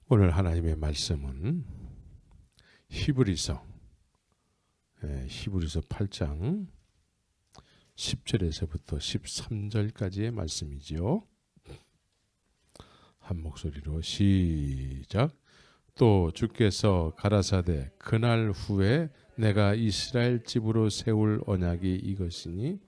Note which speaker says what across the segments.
Speaker 1: 오늘 하나님의 말씀은 히브리서 8장 10절에서부터 13절까지의 말씀이지요. 한 목소리로 시작. 또 주께서 가라사대 그날 후에 내가 이스라엘 집으로 세울 언약이 이것이니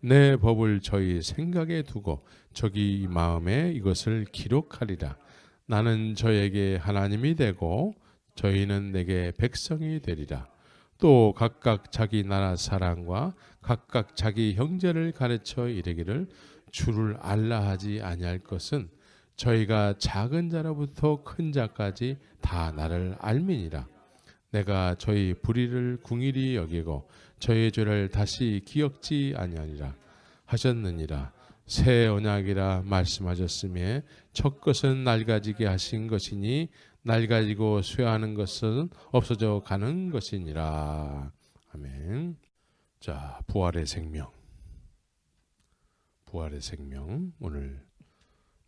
Speaker 1: 내 법을 저희 생각에 두고 저희 마음에 이것을 기록하리라. 나는 저에게 하나님이 되고 저희는 내게 백성이 되리라. 또 각각 자기 나라 사람과 각각 자기 형제를 가르쳐 이르기를 주를 알라 하지 아니할 것은 저희가 작은 자로부터 큰 자까지 다 나를 알미니라. 내가 저희 불의를 궁일이 여기고 저희 죄를 다시 기억지 아니하리라 하셨느니라. 새 언약이라 말씀하셨으며 첫 것은 낡아지게 하신 것이니 낡아지고 쇠하는 것은 없어져 가는 것이니라. 아멘. 자, 부활의 생명. 부활의 생명. 오늘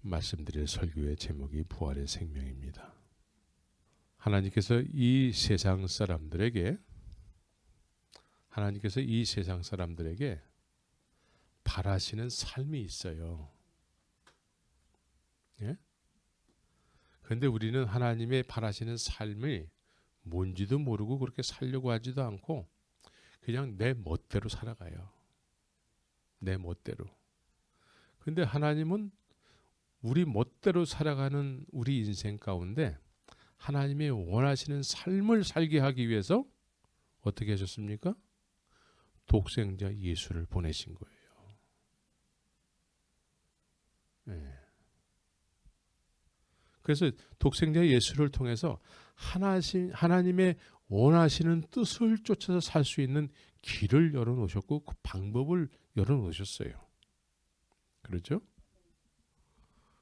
Speaker 1: 말씀드릴 설교의 제목이 부활의 생명입니다. 하나님께서 이 세상 사람들에게 바라시는 삶이 있어요. 예? 그런데 우리는 하나님의 바라시는 삶이 뭔지도 모르고 그렇게 살려고 하지도 않고 그냥 내 멋대로 살아가요. 내 멋대로. 그런데 하나님은 우리 멋대로 살아가는 우리 인생 가운데 하나님의 원하시는 삶을 살게 하기 위해서 어떻게 하셨습니까? 독생자 예수를 보내신 거예요. 네. 그래서 독생자 예수를 통해서 하나님의 원하시는 뜻을 쫓아서 살 수 있는 길을 열어놓으셨고 그 방법을 열어놓으셨어요. 그렇죠?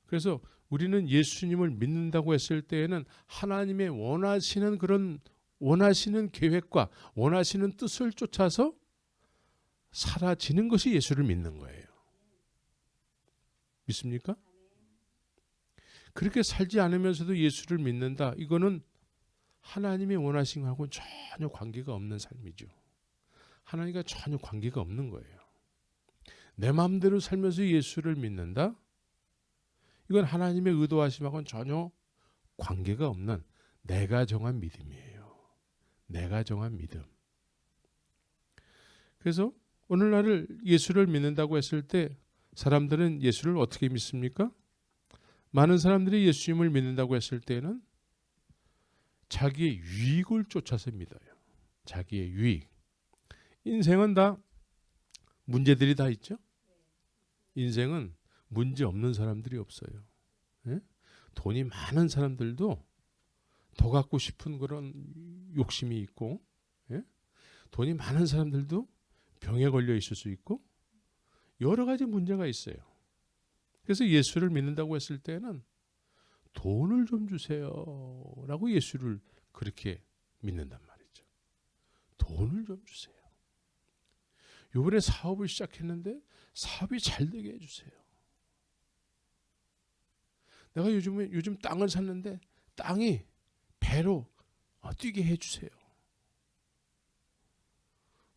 Speaker 1: 그래서 우리는 예수님을 믿는다고 했을 때에는 하나님의 원하시는 그런 원하시는 계획과 원하시는 뜻을 쫓아서 사라지는 것이 예수를 믿는 거예요. 믿습니까? 그렇게 살지 않으면서도 예수를 믿는다. 이거는 하나님의 원하신 것하고는 전혀 관계가 없는 삶이죠. 하나님과 전혀 관계가 없는 거예요. 내 마음대로 살면서 예수를 믿는다. 이건 하나님의 의도하심하고는 전혀 관계가 없는 내가 정한 믿음이에요. 내가 정한 믿음. 그래서 오늘날 예수를 믿는다고 했을 때 사람들은 예수를 어떻게 믿습니까? 많은 사람들이 예수님을 믿는다고 했을 때는 자기의 유익을 쫓아서 믿어요. 자기의 유익. 인생은 다 문제들이 다 있죠. 인생은 문제 없는 사람들이 없어요. 예? 돈이 많은 사람들도 더 갖고 싶은 그런 욕심이 있고, 예? 돈이 많은 사람들도 병에 걸려 있을 수 있고 여러 가지 문제가 있어요. 그래서 예수를 믿는다고 했을 때는 돈을 좀 주세요 라고 예수를 그렇게 믿는단 말이죠. 돈을 좀 주세요. 이번에 사업을 시작했는데 사업이 잘 되게 해주세요. 내가 요즘 땅을 샀는데 땅이 배로 뛰게 해주세요.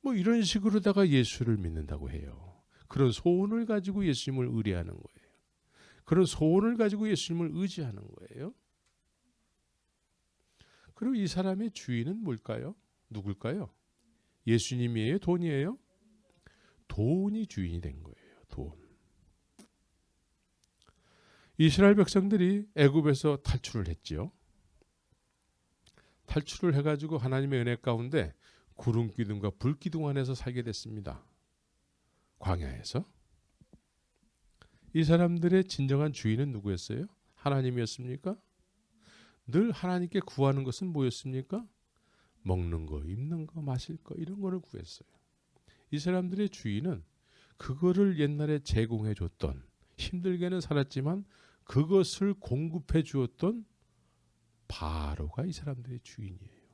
Speaker 1: 뭐 이런 식으로다가 예수를 믿는다고 해요. 그런 소원을 가지고 예수님을 의뢰하는 거예요. 그런 소원을 가지고 예수님을 의지하는 거예요. 그리고 이 사람의 주인은 뭘까요? 누굴까요? 예수님이에요? 돈이에요? 돈이 주인이 된 거예요. 돈. 이스라엘 백성들이 애굽에서 탈출을 했지요. 탈출을 해가지고 하나님의 은혜 가운데 구름 기둥과 불 기둥 안에서 살게 됐습니다. 광야에서. 이 사람들의 진정한 주인은 누구였어요? 하나님이었습니까? 늘 하나님께 구하는 것은 뭐였습니까? 먹는 거, 입는 거, 마실 거 이런 거를 구했어요. 이 사람들의 주인은 그거를 옛날에 제공해 줬던, 힘들게는 살았지만 그것을 공급해 주었던 바로가 이 사람들의 주인이에요.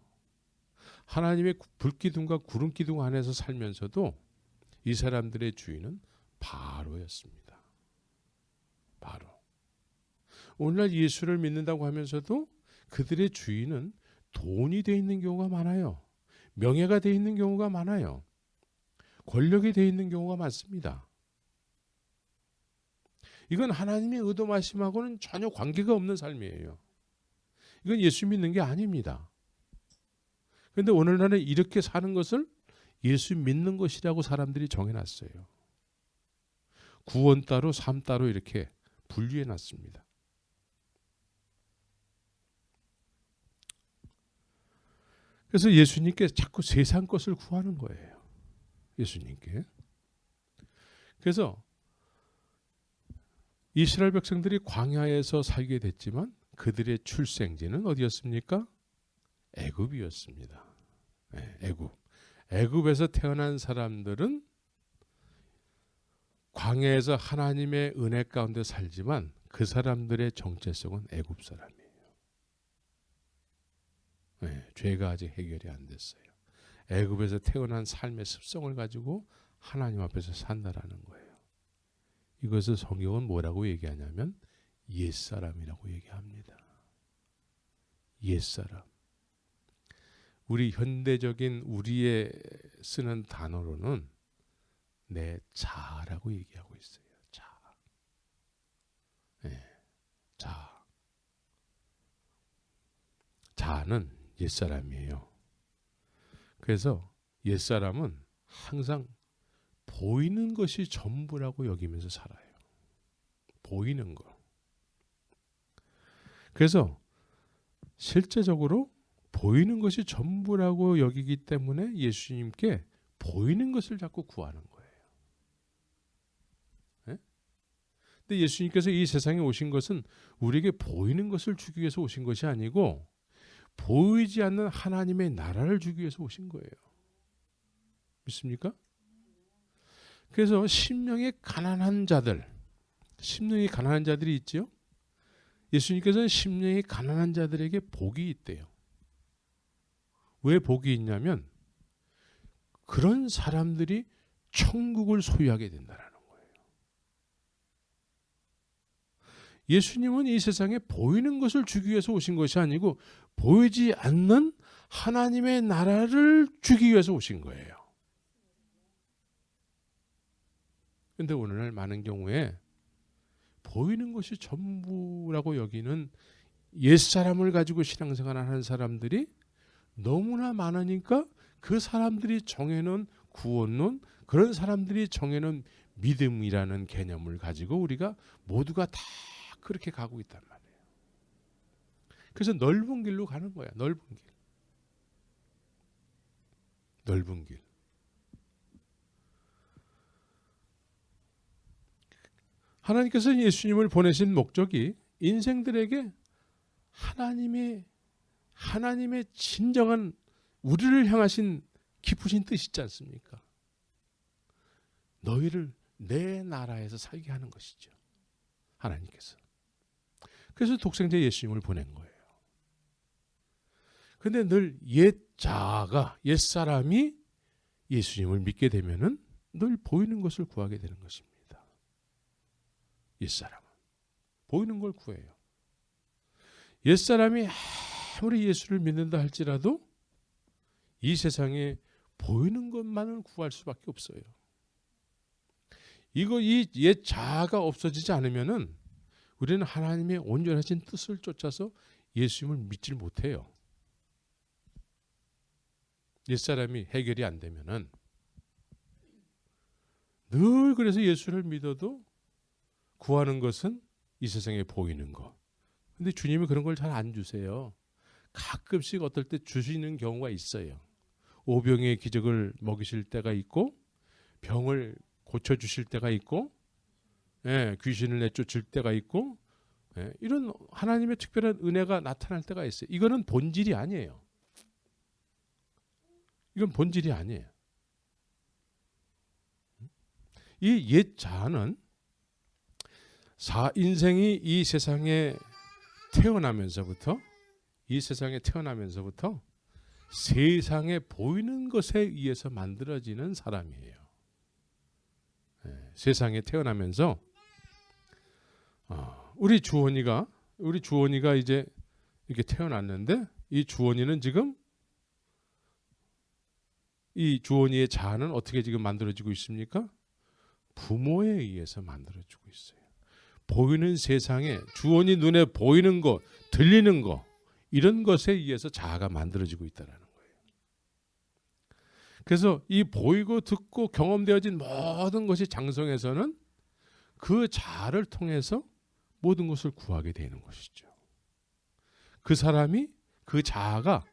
Speaker 1: 하나님의 불기둥과 구름기둥 안에서 살면서도 이 사람들의 주인은 바로였습니다. 바로. 오늘날 예수를 믿는다고 하면서도 그들의 주인은 돈이 돼 있는 경우가 많아요. 명예가 돼 있는 경우가 많아요. 권력이 돼 있는 경우가 많습니다. 이건 하나님의 의도하심하고는 전혀 관계가 없는 삶이에요. 이건 예수 믿는 게 아닙니다. 그런데 오늘날은 이렇게 사는 것을 예수 믿는 것이라고 사람들이 정해놨어요. 구원 따로 삶 따로 이렇게 분류해놨습니다. 그래서 예수님께 자꾸 세상 것을 구하는 거예요. 예수님께. 그래서 이스라엘 백성들이 광야에서 살게 됐지만 그들의 출생지는 어디였습니까? 애굽이었습니다. 네, 애굽. 애굽에서 태어난 사람들은 광야에서 하나님의 은혜 가운데 살지만 그 사람들의 정체성은 애굽 사람이에요. 네, 죄가 아직 해결이 안 됐어요. 애굽에서 태어난 삶의 습성을 가지고 하나님 앞에서 산다라는 거예요. 이것을 성경은 뭐라고 얘기하냐면 옛사람이라고 얘기합니다. 옛사람. 우리 현대적인 우리의 쓰는 단어로는 내 자라고 얘기하고 있어요. 자. 네, 자. 자는 옛사람이에요. 그래서 옛사람은 항상 보이는 것이 전부라고 여기면서 살아요. 보이는 거. 그래서 실제적으로 보이는 것이 전부라고 여기기 때문에 예수님께 보이는 것을 자꾸 구하는 거예요. 네? 근데 예수님께서 이 세상에 오신 것은 우리에게 보이는 것을 주기 위해서 오신 것이 아니고 보이지 않는 하나님의 나라를 주기 위해서 오신 거예요. 믿습니까? 그래서 심령이 가난한 자들이 있지요. 예수님께서는 심령이 가난한 자들에게 복이 있대요. 왜 복이 있냐면 그런 사람들이 천국을 소유하게 된다는 거예요. 예수님은 이 세상에 보이는 것을 주기 위해서 오신 것이 아니고 보이지 않는 하나님의 나라를 주기 위해서 오신 거예요. 그런데 오늘날 많은 경우에 보이는 것이 전부라고 여기는 옛사람을 가지고 신앙생활을 하는 사람들이 너무나 많으니까 그 사람들이 정해놓은 구원론, 그런 사람들이 정해놓은 믿음이라는 개념을 가지고 우리가 모두가 다 그렇게 가고 있단 말이에요. 그래서 넓은 길로 가는 거야. 넓은 길. 넓은 길. 하나님께서 예수님을 보내신 목적이 인생들에게 하나님의 진정한 우리를 향하신 깊으신 뜻이 있지 않습니까? 너희를 내 나라에서 살게 하는 것이죠. 하나님께서. 그래서 독생자 예수님을 보낸 거예요. 근데 늘 옛사람이 예수님을 믿게 되면은 늘 보이는 것을 구하게 되는 것입니다. 옛사람은 보이는 걸 구해요. 옛사람이 아무리 예수를 믿는다 할지라도 이 세상에 보이는 것만을 구할 수밖에 없어요. 이 옛 자아가 없어지지 않으면은 우리는 하나님의 온전하신 뜻을 쫓아서 예수님을 믿질 못해요. 옛사람이 해결이 안 되면은 늘 그래서 예수를 믿어도 구하는 것은 이 세상에 보이는 거. 근데 주님이 그런 걸 잘 안 주세요. 가끔씩 어떨 때 주시는 경우가 있어요. 오병이의 기적을 먹이실 때가 있고 병을 고쳐주실 때가 있고 귀신을 내쫓을 때가 있고 이런 하나님의 특별한 은혜가 나타날 때가 있어요. 이거는 본질이 아니에요. 이건 본질이 아니에요. 이 옛 자아는 인생이 이 세상에 태어나면서부터 세상에 보이는 것에 의해서 만들어지는 사람이에요. 세상에 태어나면서 우리 주원이가 이제 이렇게 태어났는데 이 주원이는 지금 이 주원이의 자아는 어떻게 지금 만들어지고 있습니까? 부모에 의해서 만들어지고 있어요. 보이는 세상에 주원이 눈에 보이는 거, 들리는 거 이런 것에 의해서 자아가 만들어지고 있다는 거예요. 그래서 이 보이고 듣고 경험되어진 모든 것이 장성에서는 그 자아를 통해서 모든 것을 구하게 되는 것이죠. 그 사람이 그 자아가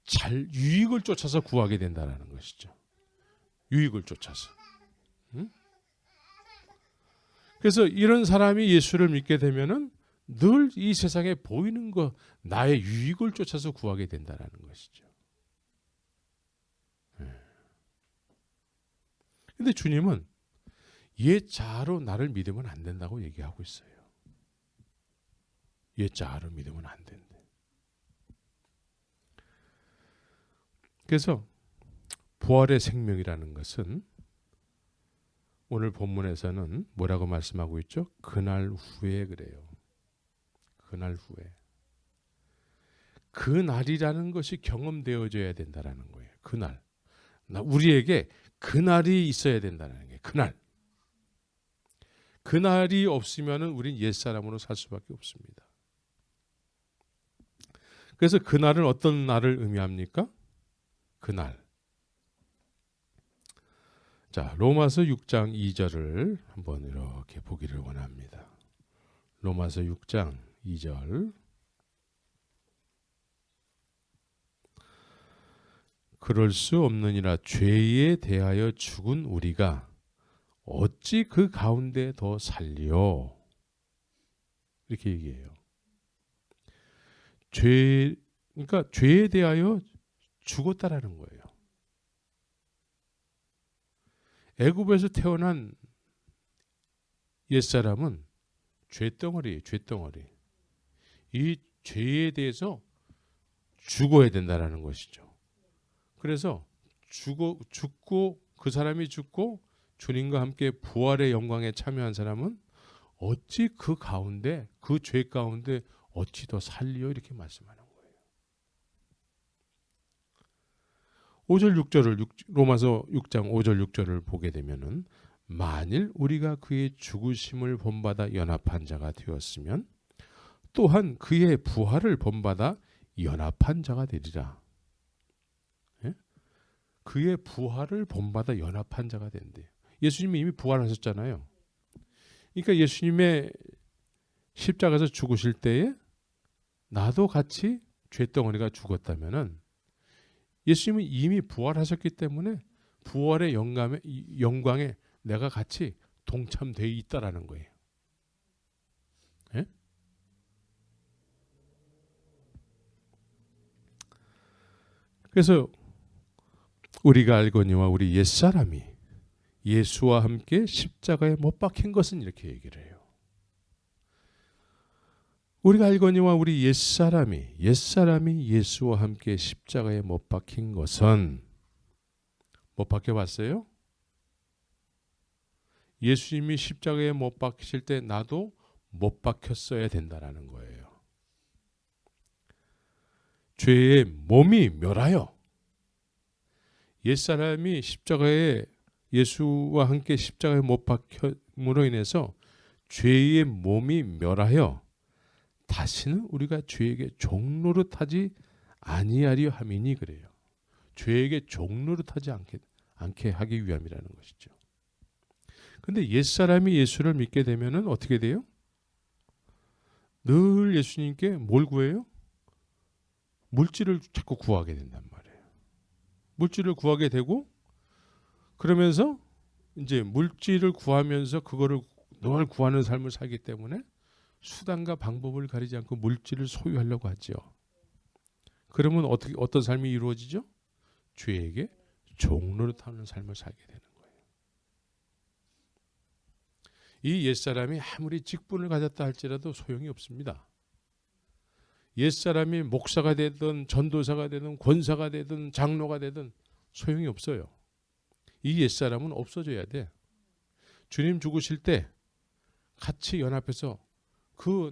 Speaker 1: 잘 유익을 쫓아서 구하게 된다는 것이죠. 유익을 쫓아서. 응? 그래서 이런 사람이 예수를 믿게 되면은 늘 이 세상에 보이는 것, 나의 유익을 쫓아서 구하게 된다는 것이죠. 그런데 주님은 옛 자아로 나를 믿으면 안 된다고 얘기하고 있어요. 옛 자아로 믿으면 안 된대. 그래서 부활의 생명이라는 것은 오늘 본문에서는 뭐라고 말씀하고 있죠? 그날 후에 그래요. 그날 후에. 그 날이라는 것이 경험되어져야 된다는 거예요. 그날. 우리에게 그날이 있어야 된다는 게 그날. 그날이 없으면 우린 옛사람으로 살 수밖에 없습니다. 그래서 그날은 어떤 날을 의미합니까? 그날. 자, 로마서 6장 2절을 한번 이렇게 보기를 원합니다. 로마서 6장 2절. 그럴 수 없느니라 죄에 대하여 죽은 우리가 어찌 그 가운데 더 살리요? 이렇게 얘기해요. 그러니까 죄에 대하여 죽었다라는 거예요. 애굽에서 태어난 옛사람은 죄덩어리예요. 죄덩어리. 이 죄에 대해서 죽어야 된다라는 것이죠. 그래서 죽고 그 사람이 죽고 주님과 함께 부활의 영광에 참여한 사람은 어찌 그 가운데 그 죄 가운데 어찌 더 살리요? 이렇게 말씀하는 거예요. 5절 6절을 로마서 6장 5절 6절을 보게 되면은 만일 우리가 그의 죽으심을 본받아 연합한 자가 되었으면 또한 그의 부활을 본받아 연합한 자가 되리라. 예? 그의 부활을 본받아 연합한 자가 된대요. 예수님이 이미 부활하셨잖아요. 그러니까 예수님의 십자가에서 죽으실 때에 나도 같이 죄덩어리가 죽었다면은 예수님은 이미 부활하셨기 때문에 부활의 영광에 내가 같이 동참되어 있다라는 거예요. 예? 그래서 우리가 알거니와 우리 옛사람이 예수와 함께 십자가에 못 박힌 것은 이렇게 얘기를 해요. 우리가 알거니와 우리 옛사람이 예수와 함께 십자가에 못 박힌 것은 못 박혀 봤어요? 예수님이 십자가에 못 박히실 때 나도 못 박혔어야 된다라는 거예요. 죄의 몸이 멸하여 옛사람이 십자가에 예수와 함께 십자가에 못 박힘으로 인해서 죄의 몸이 멸하여 다시는 우리가 죄에게 종노릇하지 아니하려 함이니 그래요. 죄에게 종노릇하지 않게 하기 위함이라는 것이죠. 근데 옛사람이 예수를 믿게 되면은 어떻게 돼요? 늘 예수님께 뭘 구해요? 물질을 자꾸 구하게 된단 말이에요. 물질을 구하게 되고 그러면서 이제 물질을 구하면서 그거를 늘 구하는 삶을 살기 때문에 수단과 방법을 가리지 않고 물질을 소유하려고 하죠. 그러면 어떤 삶이 이루어지죠? 죄에게 종노릇하는 삶을 살게 되는 거예요. 이 옛사람이 아무리 직분을 가졌다 할지라도 소용이 없습니다. 옛사람이 목사가 되든 전도사가 되든 권사가 되든 장로가 되든 소용이 없어요. 이 옛사람은 없어져야 돼. 주님 죽으실 때 같이 연합해서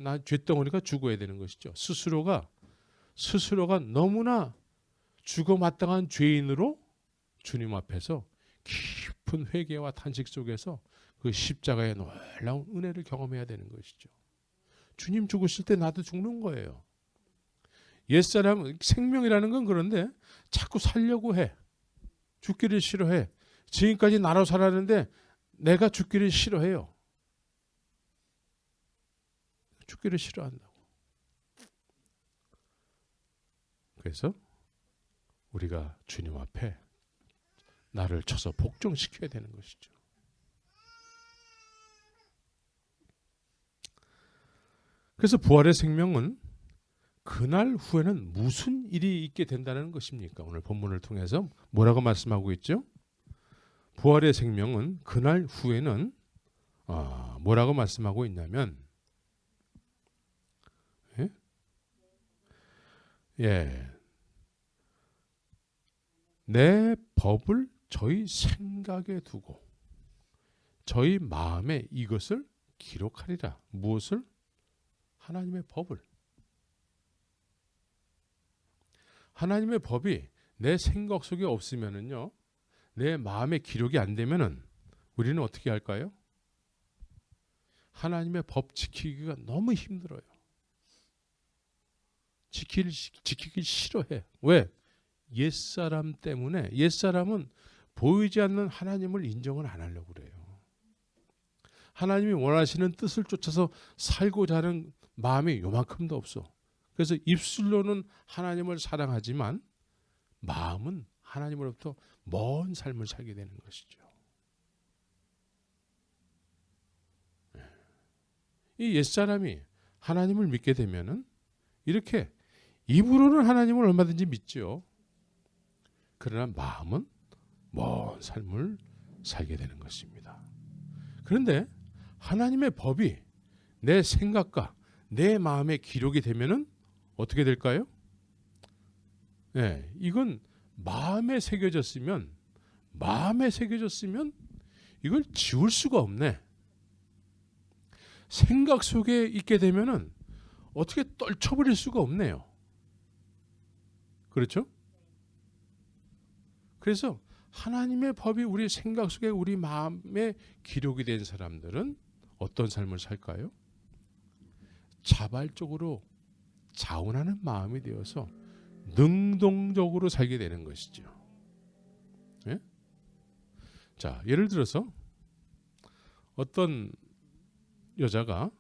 Speaker 1: 나 죄덩어리가 죽어야 되는 것이죠. 스스로가 스스로가 너무나 죽어마땅한 죄인으로 주님 앞에서 깊은 회개와 탄식 속에서 그 십자가의 놀라운 은혜를 경험해야 되는 것이죠. 주님 죽으실 때 나도 죽는 거예요. 옛사람 생명이라는 건 그런데 자꾸 살려고 해. 죽기를 싫어해. 지금까지 나로 살았는데 내가 죽기를 싫어해요. 죽기를 싫어한다고. 그래서 우리가 주님 앞에 나를 쳐서 복종시켜야 되는 것이죠. 그래서 부활의 생명은 그날 후에는 무슨 일이 있게 된다는 것입니까? 오늘 본문을 통해서 뭐라고 말씀하고 있죠? 부활의 생명은 그날 후에는 뭐라고 말씀하고 있냐면 내 법을 저희 생각에 두고 저희 마음에 이것을 기록하리라. 무엇을? 하나님의 법을. 하나님의 법이 내 생각 속에 없으면은요, 내 마음에 기록이 안 되면은 우리는 어떻게 할까요? 하나님의 법 지키기가 너무 힘들어요. 지키기 싫어해. 왜? 옛사람 때문에. 옛사람은 보이지 않는 하나님을 인정을 안 하려고 그래요. 하나님이 원하시는 뜻을 쫓아서 살고자 하는 마음이 요만큼도 없어. 그래서 입술로는 하나님을 사랑하지만 마음은 하나님으로부터 먼 삶을 살게 되는 것이죠. 이 옛사람이 하나님을 믿게 되면은 이렇게 입으로는 하나님을 얼마든지 믿죠. 그러나 마음은 먼 삶을 살게 되는 것입니다. 그런데 하나님의 법이 내 생각과 내 마음에 기록이 되면은 어떻게 될까요? 이건 마음에 새겨졌으면 이걸 지울 수가 없네. 생각 속에 있게 되면은 어떻게 떨쳐버릴 수가 없네요. 그렇죠? 그래서 하나님의 법이 우리 생각 속에 우리 마음에 기록이 된 사람들은 어떤 삶을 살까요? 자발적으로 자원하는 마음이 되어서 능동적으로 살게 되는 것이죠. 예? 자, 예를 들어서 어떤 여자가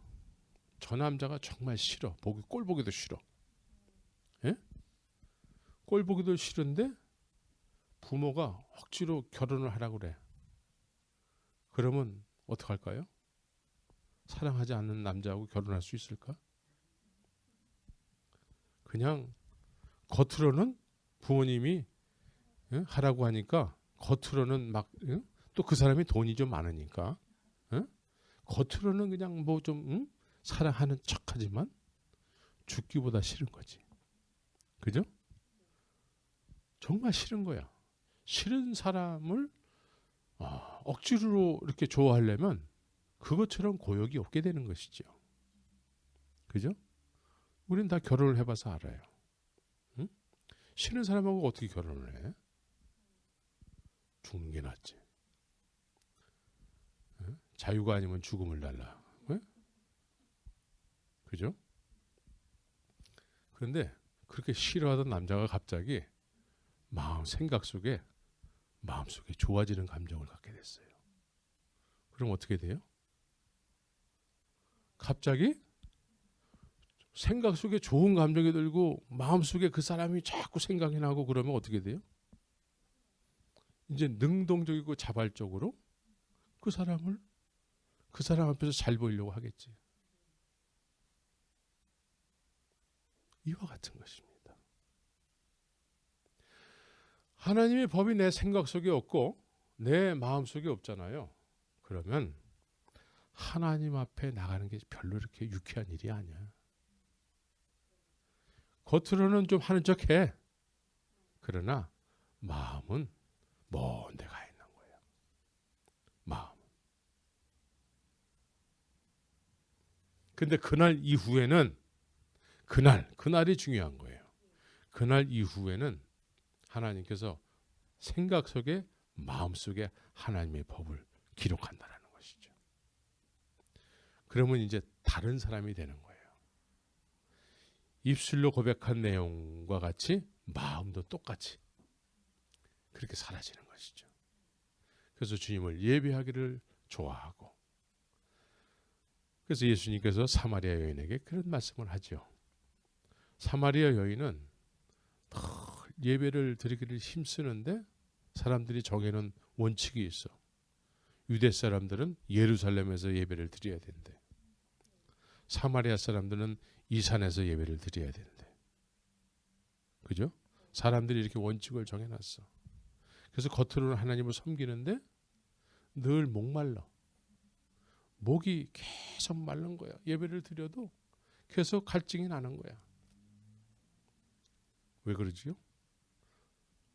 Speaker 1: 저 남자가 정말 싫어. 꼴 보기도 싫어. 예? 꼴 보기도 싫은데 부모가 억지로 결혼을 하라고 그래. 그러면 어떡할까요? 사랑하지 않는 남자하고 결혼할 수 있을까? 그냥 겉으로는 부모님이 하라고 하니까 겉으로는 막 또 그 사람이 돈이 좀 많으니까 겉으로는 그냥 뭐 좀 사랑하는 척하지만 죽기보다 싫은 거지. 그죠? 정말 싫은 거야. 싫은 사람을 억지로 이렇게 좋아하려면 그것처럼 고역이 없게 되는 것이죠. 그죠? 우린 다 결혼을 해봐서 알아요. 응? 싫은 사람하고 어떻게 결혼을 해? 죽는 게 낫지. 응? 자유가 아니면 죽음을 달라. 응? 그죠? 그런데 그렇게 싫어하던 남자가 갑자기 마음속에 좋아지는 감정을 갖게 됐어요. 그럼 어떻게 돼요? 갑자기 생각 속에 좋은 감정이 들고 마음속에 그 사람이 자꾸 생각이 나고 그러면 어떻게 돼요? 이제 능동적이고 자발적으로 그 사람 앞에서 잘 보이려고 하겠지. 이와 같은 것입니다. 하나님의 법이 내 생각 속에 없고 내 마음 속에 없잖아요. 그러면 하나님 앞에 나가는 게 별로 이렇게 유쾌한 일이 아니야. 겉으로는 좀 하는 척해. 그러나 마음은 먼 데 가 있는 거예요. 마음. 근데 그날 이후에는 그날이 중요한 거예요. 그날 이후에는 하나님께서 생각 속에 마음 속에 하나님의 법을 기록한다는 것이죠. 그러면 이제 다른 사람이 되는 거예요. 입술로 고백한 내용과 같이 마음도 똑같이 그렇게 사라지는 것이죠. 그래서 주님을 예배하기를 좋아하고, 그래서 예수님께서 사마리아 여인에게 그런 말씀을 하죠. 사마리아 여인은 예배를 드리기를 힘쓰는데 사람들이 정해놓은 원칙이 있어. 유대 사람들은 예루살렘에서 예배를 드려야 된대. 사마리아 사람들은 이 산에서 예배를 드려야 된대. 그죠? 사람들이 이렇게 원칙을 정해놨어. 그래서 겉으로는 하나님을 섬기는데 늘 목말라. 목이 계속 마른 거야. 예배를 드려도 계속 갈증이 나는 거야. 왜 그러지요?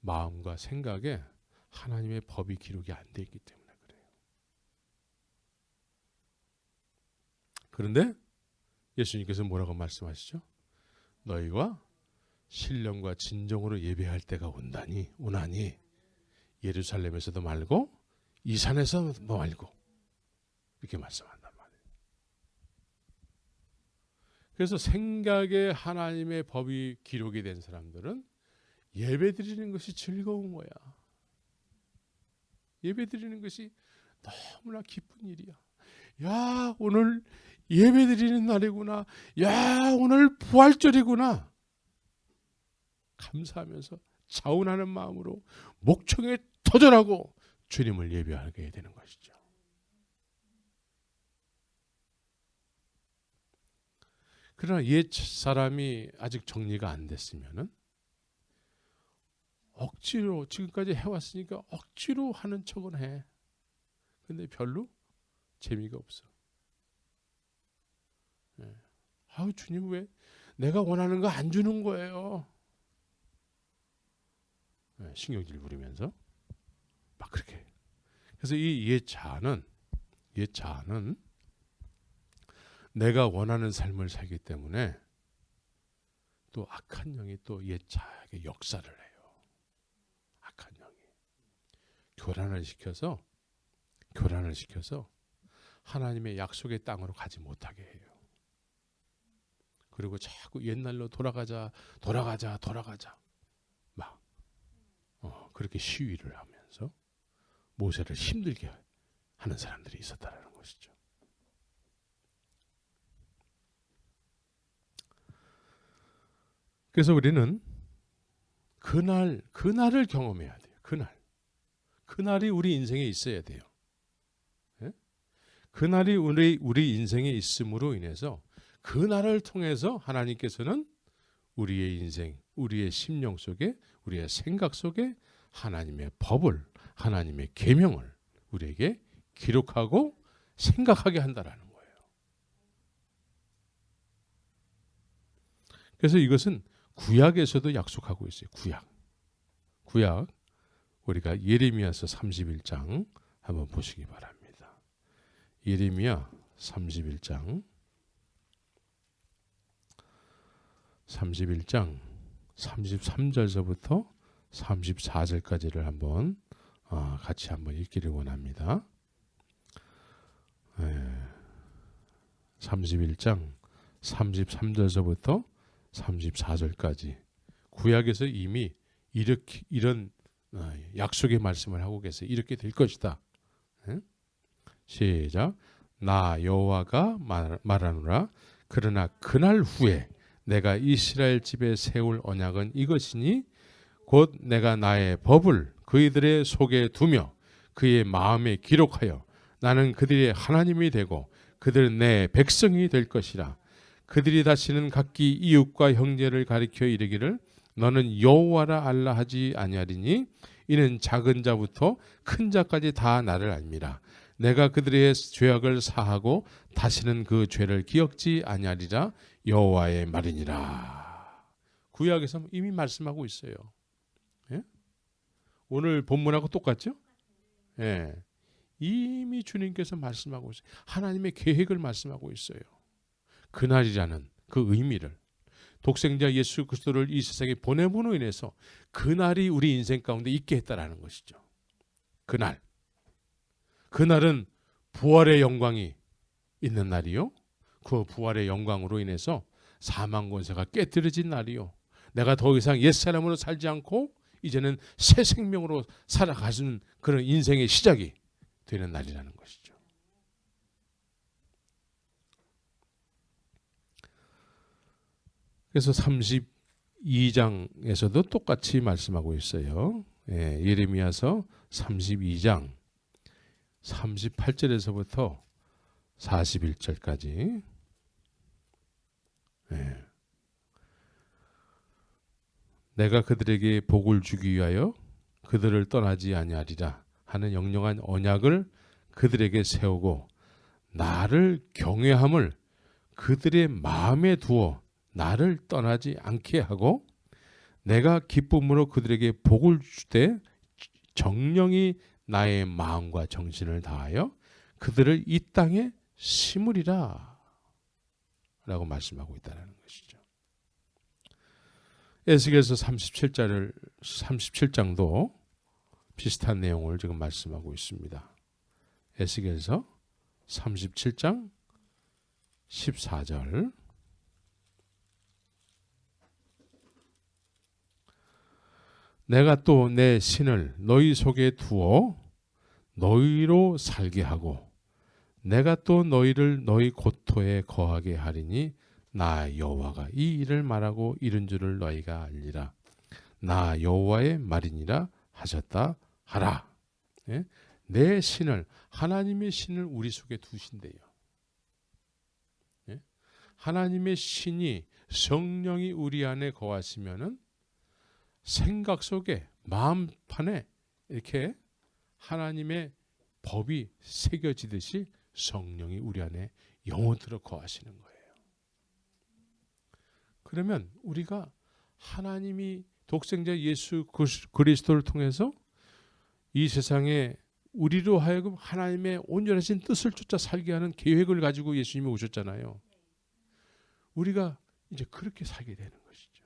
Speaker 1: 마음과 생각에 하나님의 법이 기록이 안 돼 있기 때문에 그래요. 그런데 예수님께서 뭐라고 말씀하시죠? 너희가 신령과 진정으로 예배할 때가 오나니 예루살렘에서도 말고 이 산에서도 말고, 이렇게 말씀한단 말이에요. 그래서 생각에 하나님의 법이 기록이 된 사람들은 예배 드리는 것이 즐거운 거야. 예배 드리는 것이 너무나 기쁜 일이야. 야, 오늘 예배 드리는 날이구나. 야, 오늘 부활절이구나. 감사하면서 자운하는 마음으로 목청에 터전하고 주님을 예배하게 되는 것이죠. 그러나 옛 사람이 아직 정리가 안 됐으면은 억지로, 지금까지 해왔으니까 억지로 하는 척은 해. 근데 별로 재미가 없어. 아우, 주님 왜 내가 원하는 거 안 주는 거예요? 신경질 부리면서 막 그렇게. 그래서 이 옛 자아는 내가 원하는 삶을 살기 때문에 또 악한 영이 또 옛 자아에게 역사를 해요. 악한 영이 교란을 시켜서 하나님의 약속의 땅으로 가지 못하게 해요. 그리고 자꾸 옛날로 돌아가자 막 그렇게 시위를 하면서 모세를 힘들게 하는 사람들이 있었다는 것이죠. 그래서 우리는 그날을 경험해야 돼요. 그날이 우리 인생에 있어야 돼요. 예? 그날이 우리 인생에 있음으로 인해서 그날을 통해서 하나님께서는 우리의 인생, 우리의 심령 속에, 우리의 생각 속에 하나님의 법을, 하나님의 계명을 우리에게 기록하고 생각하게 한다라는 거예요. 그래서 이것은 구약에서도 약속하고 있어요. 구약 우리가 예레미야서 31장 한번 보시기 바랍니다. 예레미야 31장 33절서부터 34절까지를 한번 같이 한번 읽기를 원합니다. 31장 33절서부터 34절까지 구약에서 이미 이런 약속의 말씀을 하고 계세요. 이렇게 될 것이다. 시작. 나 여호와가 말하노라. 그러나 그날 후에 내가 이스라엘 집에 세울 언약은 이것이니 곧 내가 나의 법을 그이들의 속에 두며 그의 마음에 기록하여 나는 그들의 하나님이 되고 그들은 내 백성이 될 것이라. 그들이 다시는 각기 이웃과 형제를 가리켜 이르기를 너는 여호와라 알라 하지 아니하리니 이는 작은 자부터 큰 자까지 다 나를 알미라. 내가 그들의 죄악을 사하고 다시는 그 죄를 기억지 아니하리라. 여호와의 말이니라. 구약에서 이미 말씀하고 있어요. 예? 오늘 본문하고 똑같죠? 예. 이미 주님께서 말씀하고 있어요. 하나님의 계획을 말씀하고 있어요. 그날이라는 그 의미를, 독생자 예수 그리스도를 이 세상에 보냄으로 인해서 그날이 우리 인생 가운데 있게 했다라는 것이죠. 그날은 부활의 영광이 있는 날이요. 그 부활의 영광으로 인해서 사망 권세가 깨뜨려진 날이요. 내가 더 이상 옛사람으로 살지 않고 이제는 새 생명으로 살아가는 그런 인생의 시작이 되는 날이라는 것이죠. 그래서 32장에서도 똑같이 말씀하고 있어요. 예레미야서 32장 38절에서부터 41절까지. 내가 그들에게 복을 주기 위하여 그들을 떠나지 아니하리라 하는 영영한 언약을 그들에게 세우고 나를 경외함을 그들의 마음에 두어 나를 떠나지 않게 하고 내가 기쁨으로 그들에게 복을 주되 정령이 나의 마음과 정신을 다하여 그들을 이 땅에 심으리라 라고 말씀하고 있다는 것이죠. 에스겔서 37장도 비슷한 내용을 지금 말씀하고 있습니다. 에스겔서 37장 14절. 내가 또 내 신을 너희 속에 두어 너희로 살게 하고 내가 또 너희를 너희 고토에 거하게 하리니 나 여호와가 이 일을 말하고 이른 줄을 너희가 알리라. 나 여호와의 말이니라 하셨다 하라. 내 신을, 하나님의 신을 우리 속에 두신대요. 하나님의 신이, 성령이 우리 안에 거하시면은 생각 속에, 마음판에 이렇게 하나님의 법이 새겨지듯이 성령이 우리 안에 영원토록 거하시는 거예요. 그러면 우리가 하나님이 독생자 예수 그리스도를 통해서 이 세상에 우리로 하여금 하나님의 온전하신 뜻을 쫓아 살게 하는 계획을 가지고 예수님이 오셨잖아요. 우리가 이제 그렇게 살게 되는 것이죠.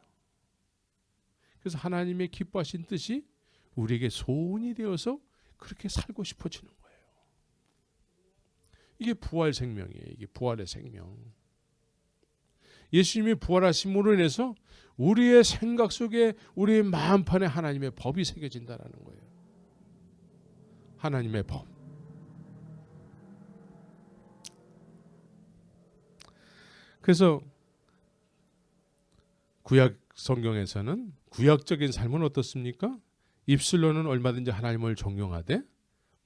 Speaker 1: 그래서 하나님의 기뻐하신 뜻이 우리에게 소원이 되어서 그렇게 살고 싶어지는 거예요. 이게 부활 생명이에요. 이게 부활의 생명. 예수님이 부활하심으로 인해서 우리의 생각 속에, 우리의 마음판에 하나님의 법이 새겨진다는 거예요. 하나님의 법. 그래서 구약 성경에서는 구약적인 삶은 어떻습니까? 입술로는 얼마든지 하나님을 존경하되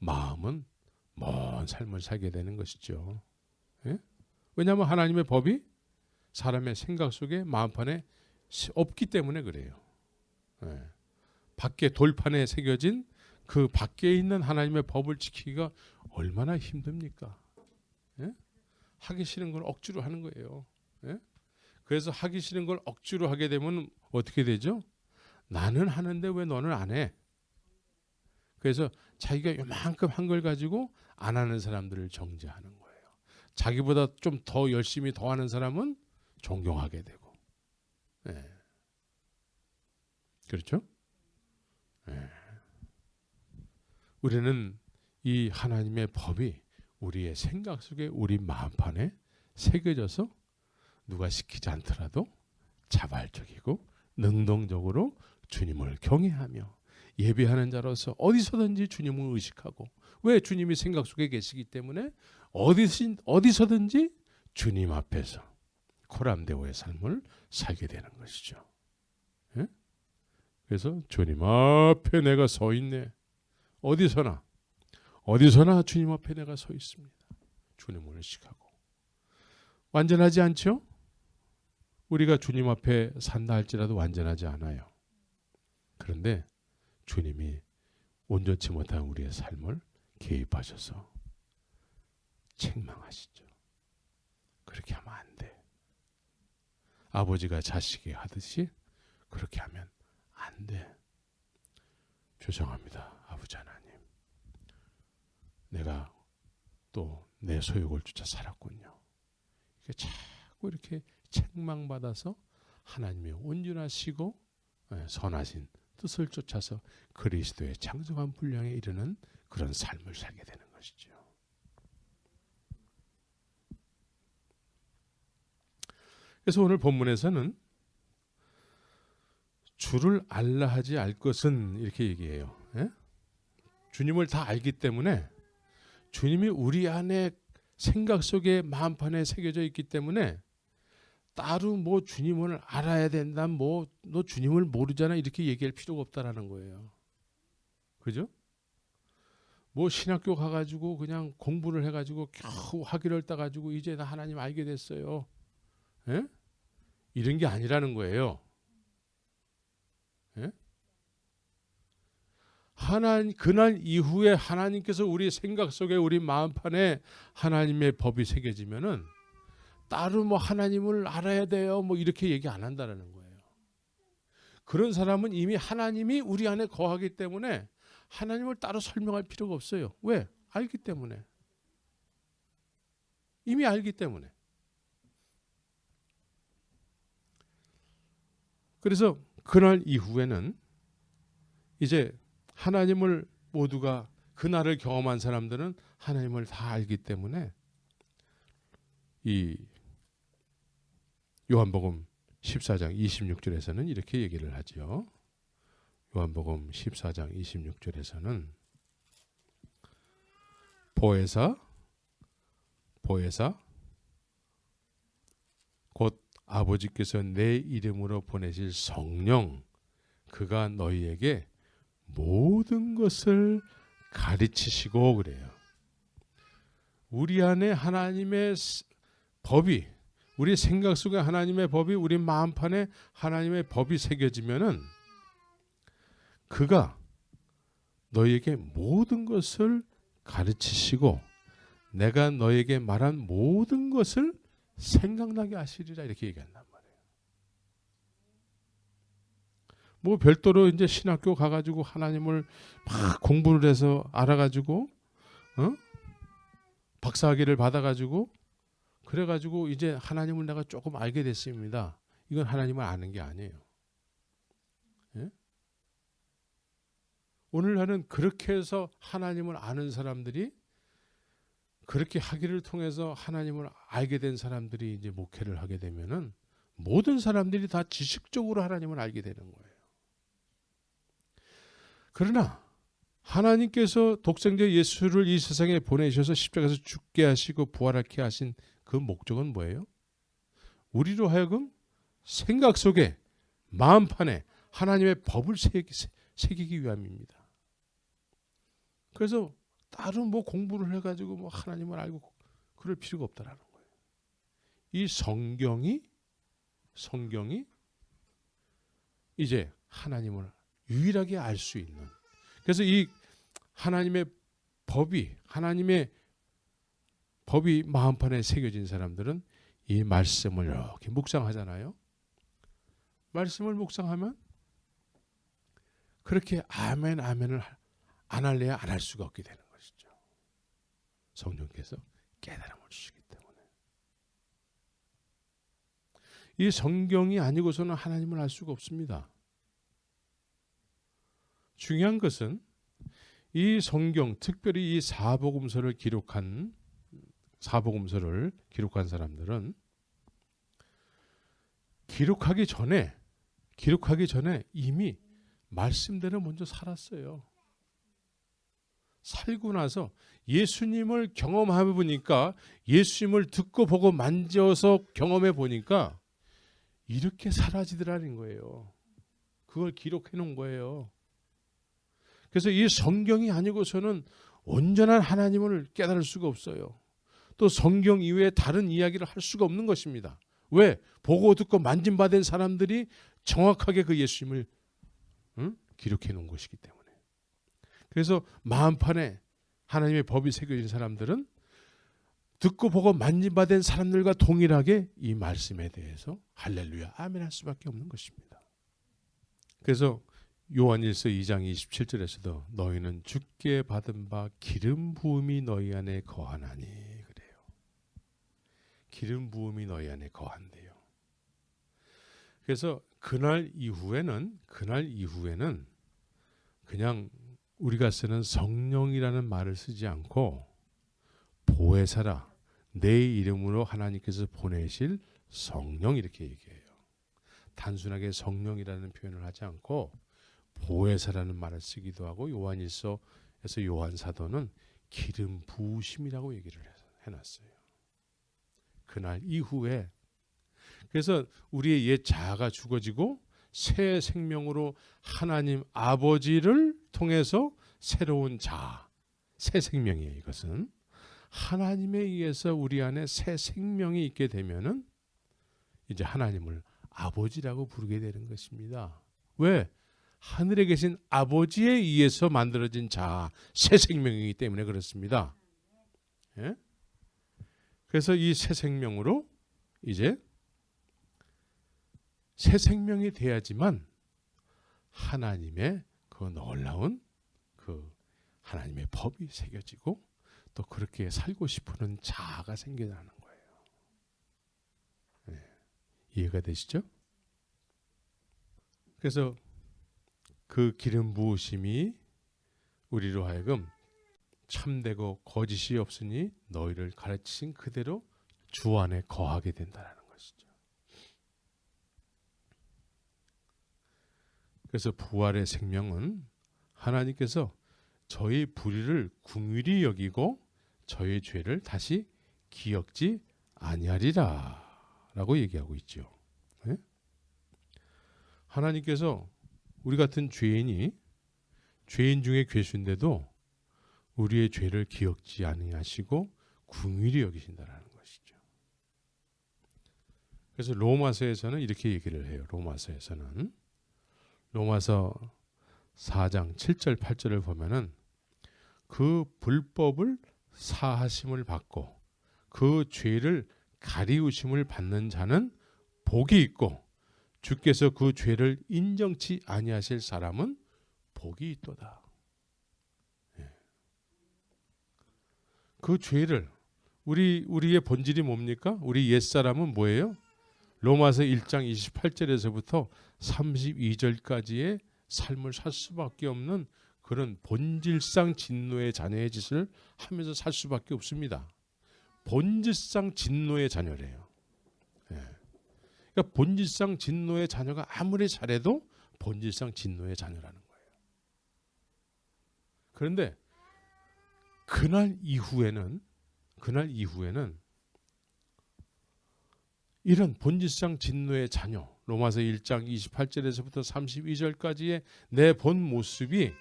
Speaker 1: 마음은 먼 삶을 살게 되는 것이죠. 왜냐하면 하나님의 법이 사람의 생각 속에, 마음판에 없기 때문에 그래요. 밖에 돌판에 새겨진 그 밖에 있는 하나님의 법을 지키기가 얼마나 힘듭니까? 하기 싫은 걸 억지로 하는 거예요. 그래서 하기 싫은 걸 억지로 하게 되면 어떻게 되죠? 나는 하는데 왜 너는 안 해? 그래서 자기가 요만큼 한 걸 가지고 안 하는 사람들을 정죄하는 거예요. 자기보다 좀 더 열심히 더 하는 사람은 존경하게 되고. 그렇죠? 우리는 이 하나님의 법이 우리의 생각 속에, 우리 마음판에 새겨져서 누가 시키지 않더라도 자발적이고 능동적으로 주님을 경외하며 예배하는 자로서 어디서든지 주님을 의식하고, 왜? 주님이 생각 속에 계시기 때문에 어디서든지 주님 앞에서 코람데오의 삶을 살게 되는 것이죠. 그래서 주님 앞에 내가 서 있네. 어디서나 주님 앞에 내가 서 있습니다. 주님을 의식하고. 완전하지 않죠? 우리가 주님 앞에 산다 할지라도 완전하지 않아요. 그런데 주님이 온전치 못한 우리의 삶을 개입하셔서 책망하시죠. 그렇게 하면 안 돼. 아버지가 자식이 하듯이 그렇게 하면 안 돼. 죄송합니다, 아버지 하나님. 내가 또 내 소욕을 쫓아 살았군요. 자꾸 이렇게 책망받아서 하나님의 온전하시고 선하신 뜻을 쫓아서 그리스도의 장성한 분량에 이르는 그런 삶을 살게 되는 것이죠. 그래서 오늘 본문에서는 주를 알라 하지 알 것은 이렇게 얘기해요. 예? 주님을 다 알기 때문에 주님이 우리 안에 생각 속에 마음판에 새겨져 있기 때문에 따로 뭐 주님을 알아야 된다, 뭐 너 주님을 모르잖아 이렇게 얘기할 필요가 없다라는 거예요. 그죠? 뭐 신학교 가가지고 그냥 공부를 해가지고 겨우 학위를 따가지고 이제 나 하나님 알게 됐어요. 예? 이런 게 아니라는 거예요. 예? 그날 이후에 하나님께서 우리 생각 속에 우리 마음판에 하나님의 법이 새겨지면은 따로 뭐 하나님을 알아야 돼요 뭐 이렇게 얘기 안 한다라는 거예요. 그런 사람은 이미 하나님이 우리 안에 거하기 때문에 하나님을 따로 설명할 필요가 없어요. 왜? 알기 때문에. 이미 알기 때문에. 그래서 그날 이후에는 이제 하나님을 모두가 그날을 경험한 사람들은 하나님을 다 알기 때문에 이 요한복음 14장 26절에서는 이렇게 얘기를 하죠. 요한복음 14장 26절에서는 보혜사 곧 아버지께서 내 이름으로 보내실 성령 그가 너희에게 모든 것을 가르치시고 그래요. 우리 안에 하나님의 법이 우리 생각 속에 하나님의 법이 우리 마음판에 하나님의 법이 새겨지면은 그가 너희에게 모든 것을 가르치시고 내가 너희에게 말한 모든 것을 생각나게 하시리라 이렇게 얘기한단 말이에요. 뭐 별도로 이제 신학교 가가지고 하나님을 막 공부를 해서 알아가지고 박사학위를 받아가지고 그래가지고 이제 하나님을 내가 조금 알게 됐습니다. 이건 하나님을 아는 게 아니에요. 예? 오늘날은 그렇게 해서 하나님을 아는 사람들이 그렇게 학위를 통해서 하나님을 알게 된 사람들이 이제 목회를 하게 되면은 모든 사람들이 다 지식적으로 하나님을 알게 되는 거예요. 그러나 하나님께서 독생자 예수를 이 세상에 보내셔서 십자가에서 죽게 하시고 부활하게 하신 그 목적은 뭐예요? 우리로 하여금 생각 속에 마음판에 하나님의 법을 새기기 위함입니다. 그래서 따로 뭐 공부를 해가지고 뭐 하나님을 알고 그럴 필요가 없다라는 거예요. 이 성경이 이제 하나님을 유일하게 알 수 있는. 그래서 이 하나님의 법이 마음판에 새겨진 사람들은 이 말씀을 이렇게 묵상하잖아요. 말씀을 묵상하면 그렇게 아멘을 안 할래야 안 할 수가 없게 되는 것이죠. 성령께서 깨달음을 주시기 때문에. 이 성경이 아니고서는 하나님을 알 수가 없습니다. 중요한 것은 이 성경, 특별히 이 사복음서를 기록한 사람들은 기록하기 전에 이미 말씀대로 먼저 살았어요. 살고 나서 예수님을 경험해 보니까, 예수님을 듣고 보고 만져서 경험해 보니까 이렇게 사라지더라는 거예요. 그걸 기록해 놓은 거예요. 그래서 이 성경이 아니고서는 온전한 하나님을 깨달을 수가 없어요. 또 성경 이외에 다른 이야기를 할 수가 없는 것입니다. 왜? 보고 듣고 만짐받은 사람들이 정확하게 그 예수님을 기록해 놓은 것이기 때문에. 그래서 마음판에 하나님의 법이 새겨진 사람들은 듣고 보고 만짐받은 사람들과 동일하게 이 말씀에 대해서 할렐루야 아멘 할 수밖에 없는 것입니다. 그래서 요한일서 2장 27절에서도 너희는 주께 받은 바 기름 부음이 너희 안에 거하나니 그래요. 기름 부음이 너희 안에 거한대요. 그래서 그날 이후에는 그냥 우리가 쓰는 성령이라는 말을 쓰지 않고 보혜사라, 내 이름으로 하나님께서 보내실 성령 이렇게 얘기해요. 단순하게 성령이라는 표현을 하지 않고 보혜사라는 말을 쓰기도 하고, 요한일서에서 요한 사도는 기름 부으심이라고 얘기를 해놨어요. 그날 이후에, 그래서 우리의 옛 자아가 죽어지고 새 생명으로 하나님 아버지를 통해서 새로운 자아, 새 생명이에요. 이것은 하나님에 의해서 우리 안에 새 생명이 있게 되면은 이제 하나님을 아버지라고 부르게 되는 것입니다. 왜? 하늘에 계신 아버지에 의해서 만들어진 자아, 새 생명이기 때문에 그렇습니다. 예? 그래서 이 새 생명으로 이제 새 생명이 돼야지만 하나님의 그 놀라운 그 하나님의 법이 새겨지고 또 그렇게 살고 싶은 자아가 생겨나는 거예요. 네. 이해가 되시죠? 그래서 그 기름 부으심이 우리로 하여금 참되고 거짓이 없으니 너희를 가르치신 그대로 주 안에 거하게 된다는 것이죠. 그래서 부활의 생명은 하나님께서 저희 불의를 긍휼히 여기고 저희 죄를 다시 기억지 아니하리라 라고 얘기하고 있죠. 네? 하나님께서 우리 같은 죄인이 죄인 중에 괴수인데도 우리의 죄를 기억지 아니하시고 긍휼히 여기신다라는 것이죠. 그래서 로마서에서는 이렇게 얘기를 해요. 로마서에서는 로마서 4장 7절 8절을 보면은 그 불법을 사하심을 받고 그 죄를 가리우심을 받는 자는 복이 있고 주께서 그 죄를 인정치 아니하실 사람은 복이 있도다. 예. 그 죄를 우리의 본질이 뭡니까? 우리 옛사람은 뭐예요? 로마서 1장 28절에서부터 32절까지의 삶을 살 수밖에 없는 그런 본질상 진노의 자녀의 짓을 하면서 살 수밖에 없습니다. 본질상 진노의 자녀래요. 예. 그러니까 본질상 진노의 자녀가 아무리 잘해도 본질상 진노의 자녀라는 거예요. 그런데 그날 이후에는 이런 본질상 진노의 자녀, 로마서 1장 28절에서부터 32절까지의 내 본 모습이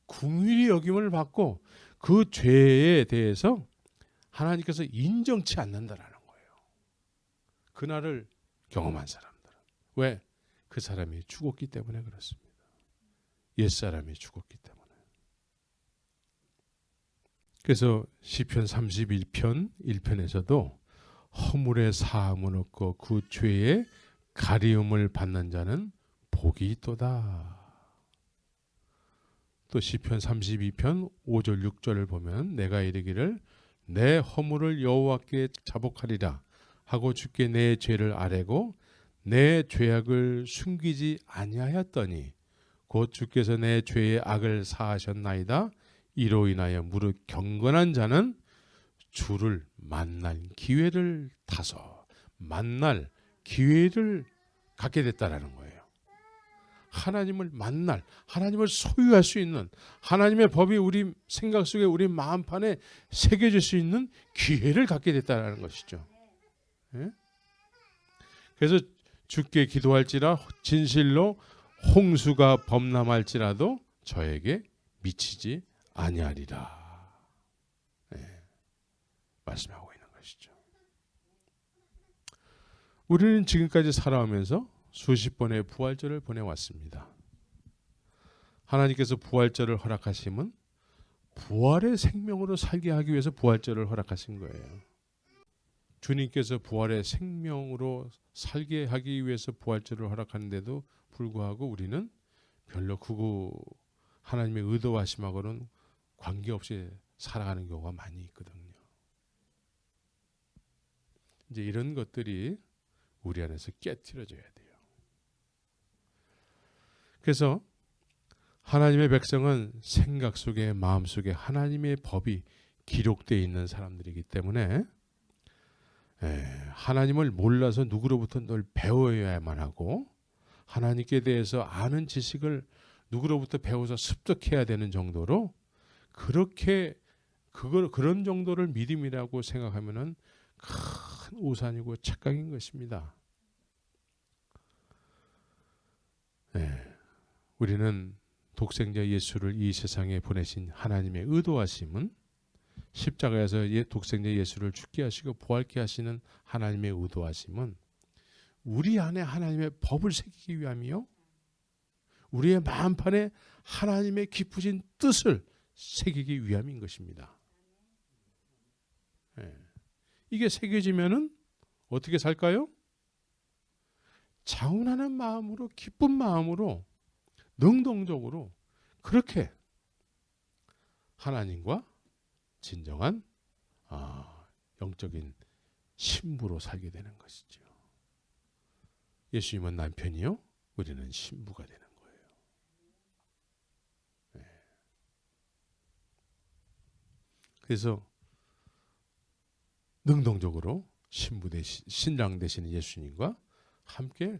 Speaker 1: 긍휼히 여김을 받고 그 죄에 대해서 하나님께서 인정치 않는다라는 거예요. 그날을 경험한 사람들은. 왜? 그 사람이 죽었기 때문에 그렇습니다. 옛사람이 죽었기 때문에. 그래서 시편 31편 1편에서도 허물의 사함을 얻고 그 죄의 가리움을 받는 자는 복이 있도다. 또 시편 32편 5절 6절을 보면 내가 이르기를 내 허물을 여호와께 자복하리라 하고 주께 내 죄를 아뢰고 내 죄악을 숨기지 아니하였더니 곧 주께서 내 죄의 악을 사하셨나이다. 이로 인하여 무릇 경건한 자는 주를 만날 기회를 타서 만날 기회를 갖게 됐다라는 거예요. 하나님을 만날, 하나님을 소유할 수 있는 하나님의 법이 우리 생각 속에 우리 마음판에 새겨질 수 있는 기회를 갖게 됐다라는 것이죠. 예? 그래서 주께 기도할지라 진실로 홍수가 범람할지라도 저에게 미치지 아니하리라. 예. 말씀하고 있는 것이죠. 우리는 지금까지 살아오면서 수십 번의 부활절을 보내왔습니다. 하나님께서 부활절을 허락하심은 부활의 생명으로 살게 하기 위해서 부활절을 허락하신 거예요. 주님께서 부활의 생명으로 살게 하기 위해서 부활절을 허락하는데도 불구하고 우리는 별로 그거 하나님의 의도하심하고는 관계없이 살아가는 경우가 많이 있거든요. 이제 이런 것들이 우리 안에서 깨트려져야 돼요. 그래서 하나님의 백성은 생각 속에 마음 속에 하나님의 법이 기록되어 있는 사람들이기 때문에 하나님을 몰라서 누구로부터 늘 배워야만 하고 하나님께 대해서 아는 지식을 누구로부터 배워서 습득해야 되는 정도로 그런 정도를 믿음이라고 생각하면은 큰 오산이고 착각인 것입니다. 우리는 독생자 예수를 이 세상에 보내신 하나님의 의도하심은 십자가에서 독생자 예수를 죽게 하시고 부활케 하시는 하나님의 의도하심은 우리 안에 하나님의 법을 새기기 위함이요, 우리의 마음판에 하나님의 깊으신 뜻을 새기기 위함인 것입니다. 이게 새겨지면은 어떻게 살까요? 자원하는 마음으로, 기쁜 마음으로, 능동적으로 그렇게 하나님과 진정한 영적인 신부로 살게 되는 것이죠. 예수님은 남편이요, 우리는 신부가 되는 거예요. 그래서 능동적으로 신랑 되시는 예수님과 함께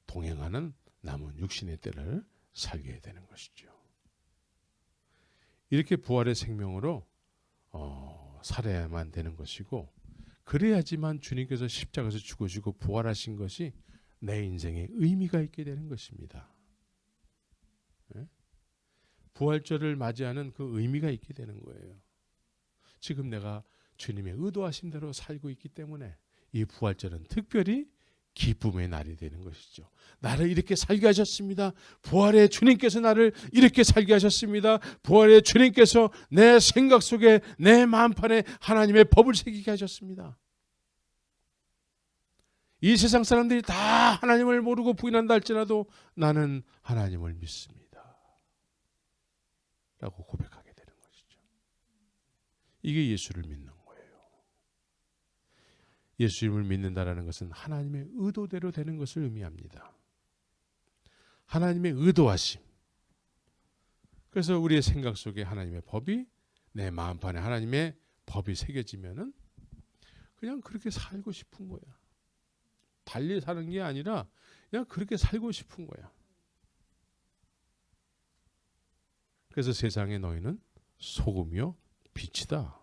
Speaker 1: 동행하는 남은 육신의 때를 살게 되는 것이죠. 이렇게 부활의 생명으로 살아야만 되는 것이고, 그래야지만 주님께서 십자가에서 죽으시고 부활하신 것이 내 인생에 의미가 있게 되는 것입니다. 부활절을 맞이하는 그 의미가 있게 되는 거예요. 지금 내가 주님의 의도하신 대로 살고 있기 때문에 이 부활절은 특별히 기쁨의 날이 되는 것이죠. 나를 이렇게 살게 하셨습니다. 부활의 주님께서 나를 이렇게 살게 하셨습니다. 부활의 주님께서 내 생각 속에, 내 마음판에 하나님의 법을 새기게 하셨습니다. 이 세상 사람들이 다 하나님을 모르고 부인한다 할지라도 나는 하나님을 믿습니다 라고 고백하게 되는 것이죠. 이게 예수를 믿는 거예요. 예수님을 믿는다라는 것은 하나님의 의도대로 되는 것을 의미합니다. 하나님의 의도하심. 그래서 우리의 생각 속에 하나님의 법이, 내 마음판에 하나님의 법이 새겨지면은 그냥 그렇게 살고 싶은 거야. 달리 사는 게 아니라 그냥 그렇게 살고 싶은 거야. 그래서 세상에 너희는 소금이요 빛이다.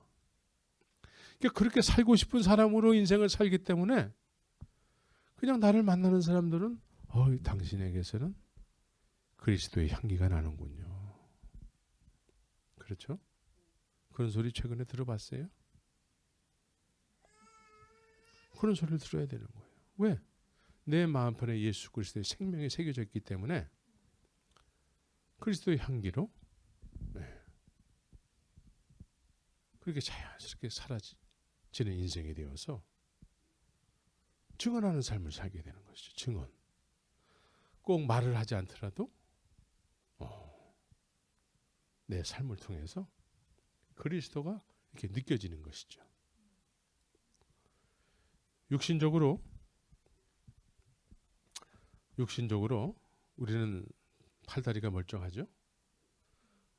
Speaker 1: 그러니까 그렇게 살고 싶은 사람으로 인생을 살기 때문에 그냥 나를 만나는 사람들은 당신에게서는 그리스도의 향기가 나는군요. 그렇죠? 그런 소리 최근에 들어봤어요? 그런 소리를 들어야 되는 거예요. 왜? 내 마음판에 예수 그리스도의 생명이 새겨져 있기 때문에 그리스도의 향기로 그렇게 자연스럽게 사라지는 인생이 되어서 증언하는 삶을 살게 되는 것이죠. 증언. 꼭 말을 하지 않더라도 내 삶을 통해서 그리스도가 이렇게 느껴지는 것이죠. 육신적으로 우리는 팔다리가 멀쩡하죠.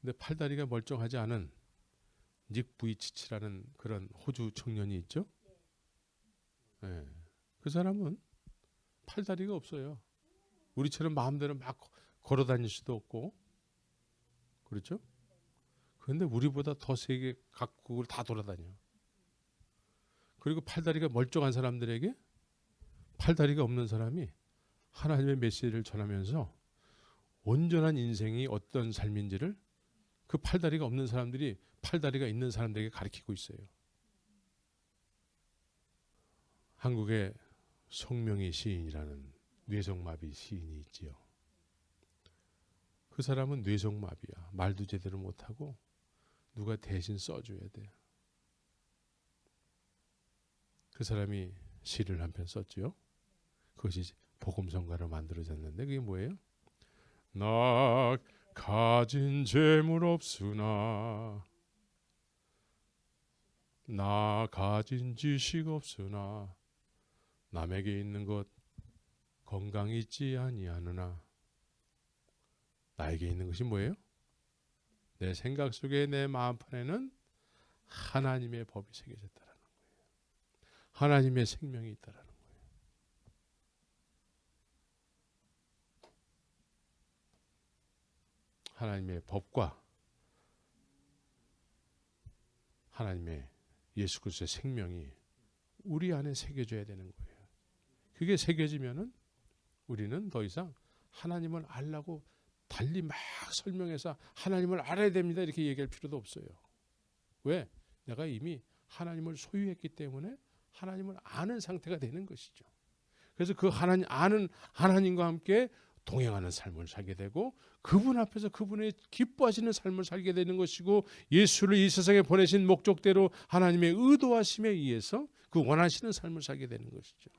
Speaker 1: 근데 팔다리가 멀쩡하지 않은 닉 부이치치라는 그런 호주 청년이 있죠. 그 사람은 팔다리가 없어요. 우리처럼 마음대로 막 걸어 다닐 수도 없고, 그렇죠? 그런데 우리보다 더 세게 각국을 다 돌아다녀. 그리고 팔다리가 멀쩡한 사람들에게 팔다리가 없는 사람이 하나님의 메시지를 전하면서 온전한 인생이 어떤 삶인지를 그 팔다리가 없는 사람들이 팔다리가 있는 사람들에게 가르치고 있어요. 한국에 송명희 시인이라는 뇌성마비 시인이 있지요. 그 사람은 뇌성마비야. 말도 제대로 못하고 누가 대신 써줘야 돼. 그 사람이 시를 한 편 썼지요. 그것이 복음성가로 만들어졌는데 그게 뭐예요? 나 가진 재물 없으나, 나 가진 지식 없으나, 남에게 있는 것 건강 있지 아니하느나, 나에게 있는 것이 뭐예요? 내 생각 속에 내 마음판에는 하나님의 법이 새겨졌다라는 거예요. 하나님의 생명이 있다라는 거예요. 하나님의 법과 하나님의 예수 그리스도의 생명이 우리 안에 새겨져야 되는 거예요. 그게 새겨지면은 우리는 더 이상 하나님을 알라고 달리 막 설명해서 하나님을 알아야 됩니다 이렇게 얘기할 필요도 없어요. 왜? 내가 이미 하나님을 소유했기 때문에 하나님을 아는 상태가 되는 것이죠. 그래서 그 하나님 아는 하나님과 함께 동행하는 삶을 살게 되고 그분 앞에서 그분의 기뻐하시는 삶을 살게 되는 것이고 예수를 이 세상에 보내신 목적대로 하나님의 의도하심에 의해서 그 원하시는 삶을 살게 되는 것이죠.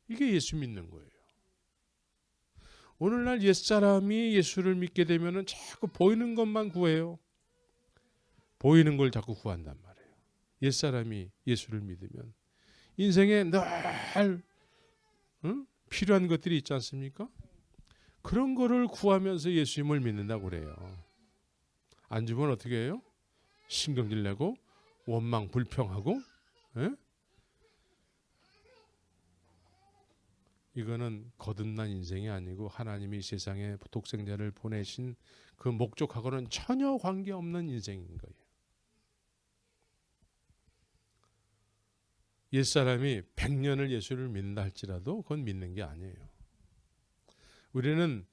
Speaker 1: 이게 예수 믿는 거예요. 오늘날 옛사람이 예수를 믿게 되면은 자꾸 보이는 것만 구해요. 보이는 걸 자꾸 구한단 말이에요. 옛사람이 예수를 믿으면 인생에 늘 필요한 것들이 있지 않습니까? 그런 거를 구하면서 예수님을 믿는다고 그래요. 안 주면 어떻게 해요? 신경질 내고 원망 불평하고 이거는 거듭난 인생이 아니고 하나님이 세상에 독생자를 보내신 그 목적하고는 전혀 관계없는 인생인 거예요. 옛사람이 100년을 예수를 믿는다 할지라도 그건 믿는 게 아니에요. 우리는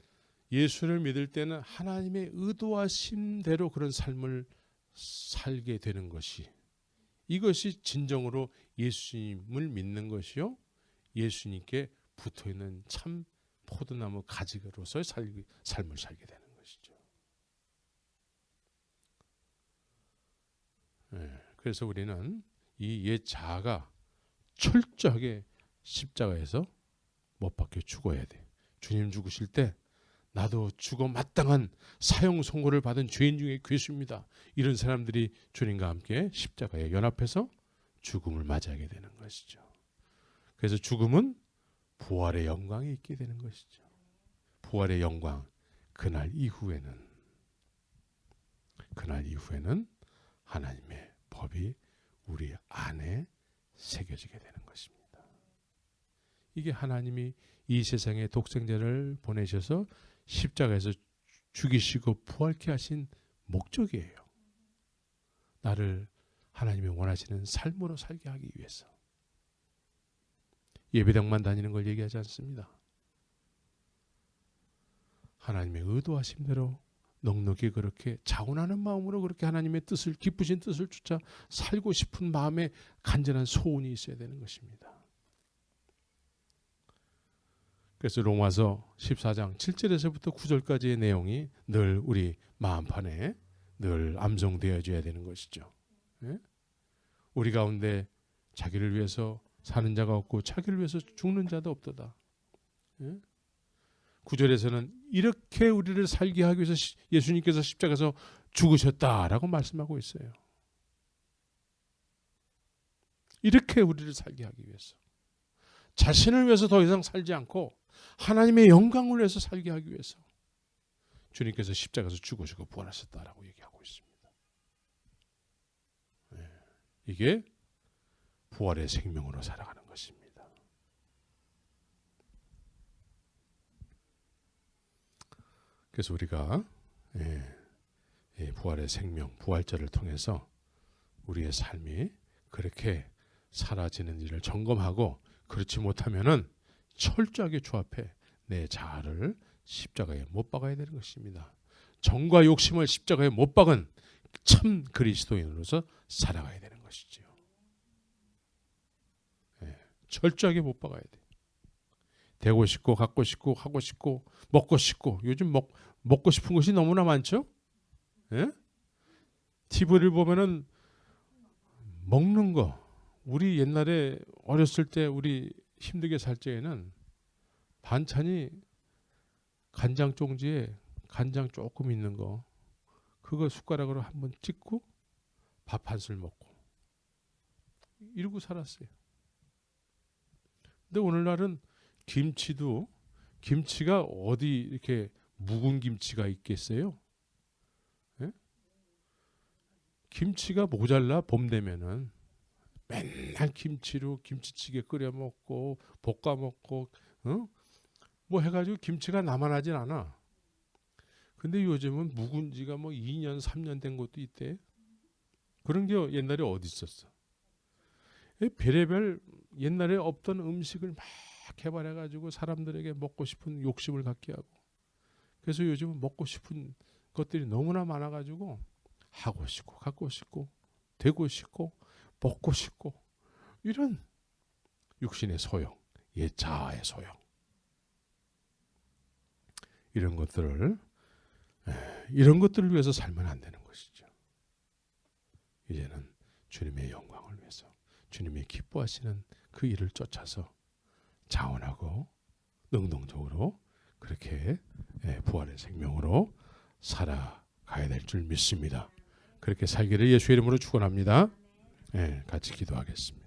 Speaker 1: 예수를 믿을 때는 하나님의 의도하신 대로 그런 삶을 살게 되는 것이 이것이 진정으로 예수님을 믿는 것이요. 예수님께 붙어있는 참 포도나무 가지로서의 삶을 살게 되는 것이죠. 그래서 우리는 이 옛 자아가 철저하게 십자가에서 못 박혀 죽어야 돼. 주님 죽으실 때 나도 죽어 마땅한 사형 선고를 받은 죄인 중에 괴수입니다. 이런 사람들이 주님과 함께 십자가에 연합해서 죽음을 맞이하게 되는 것이죠. 그래서 죽음은 부활의 영광이 있게 되는 것이죠. 부활의 영광. 그날 이후에는 하나님의 법이 우리 안에 새겨지게 되는 것입니다. 이게 하나님이 이 세상에 독생자를 보내셔서 십자가에서 죽이시고 부활케 하신 목적이에요. 나를 하나님이 원하시는 삶으로 살게 하기 위해서. 예배당만 다니는 걸 얘기하지 않습니다. 하나님의 의도하심대로 넉넉히 그렇게 자원하는 마음으로 그렇게 하나님의 뜻을 기쁘신 뜻을 쫓아 살고 싶은 마음에 간절한 소원이 있어야 되는 것입니다. 그래서 로마서 14장 7절에서부터 9절까지의 내용이 늘 우리 마음판에 늘 암송되어져야 되는 것이죠. 예? 우리 가운데 자기를 위해서 사는 자가 없고 자기를 위해서 죽는 자도 없도다. 예? 9절에서는 이렇게 우리를 살게 하기 위해서 예수님께서 십자가에서 죽으셨다라고 말씀하고 있어요. 이렇게 우리를 살게 하기 위해서. 자신을 위해서 더 이상 살지 않고 하나님의 영광을 위해서 살게 하기 위해서 주님께서 십자가에서 죽으시고 부활하셨다라고 얘기하고 있습니다. 네. 이게 부활의 생명으로 살아가는 것입니다. 그래서 우리가 부활의 생명, 부활절을 통해서 우리의 삶이 그렇게 사라지는 일을 점검하고 그렇지 못하면은 철저하게 주앞에 내 자아를 십자가에 못 박아야 되는 것입니다. 정과 욕심을 십자가에 못 박은 참 그리스도인으로서 살아가야 되는 것이죠. 철저하게 못 박아야 돼. 되고 싶고 갖고 싶고 하고 싶고 먹고 싶고 요즘 먹고 싶은 것이 너무나 많죠. 예? TV를 보면은 먹는 거 우리 옛날에 어렸을 때 우리 힘들게 살 때에는 반찬이 간장 종지에 간장 조금 있는 거 그거 숟가락으로 한번 찍고 밥 한 술 먹고 이러고 살았어요. 근데 오늘날은 김치도 김치가 어디 이렇게 묵은 김치가 있겠어요? 예? 김치가 모자라 봄 되면은 맨날 김치로 김치찌개 끓여 먹고 볶아 먹고 뭐 해가지고 김치가 남아나진 않아. 근데 요즘은 묵은 지가 뭐 2년 3년 된 것도 있대. 그런 게 옛날에 어디 있었어? 별의별 옛날에 없던 음식을 막 개발해가지고 사람들에게 먹고 싶은 욕심을 갖게 하고, 그래서 요즘은 먹고 싶은 것들이 너무나 많아가지고 하고 싶고 갖고 싶고 되고 싶고 먹고 싶고, 이런 육신의 소용, 옛 자아의 소용, 이런 것들을 위해서 살면 안 되는 것이죠. 이제는 주님의 영광을 위해서, 주님이 기뻐하시는 그 일을 쫓아서 자원하고 능동적으로 그렇게 부활의 생명으로 살아가야 될 줄 믿습니다. 그렇게 살기를 예수의 이름으로 축원합니다. 같이 기도하겠습니다.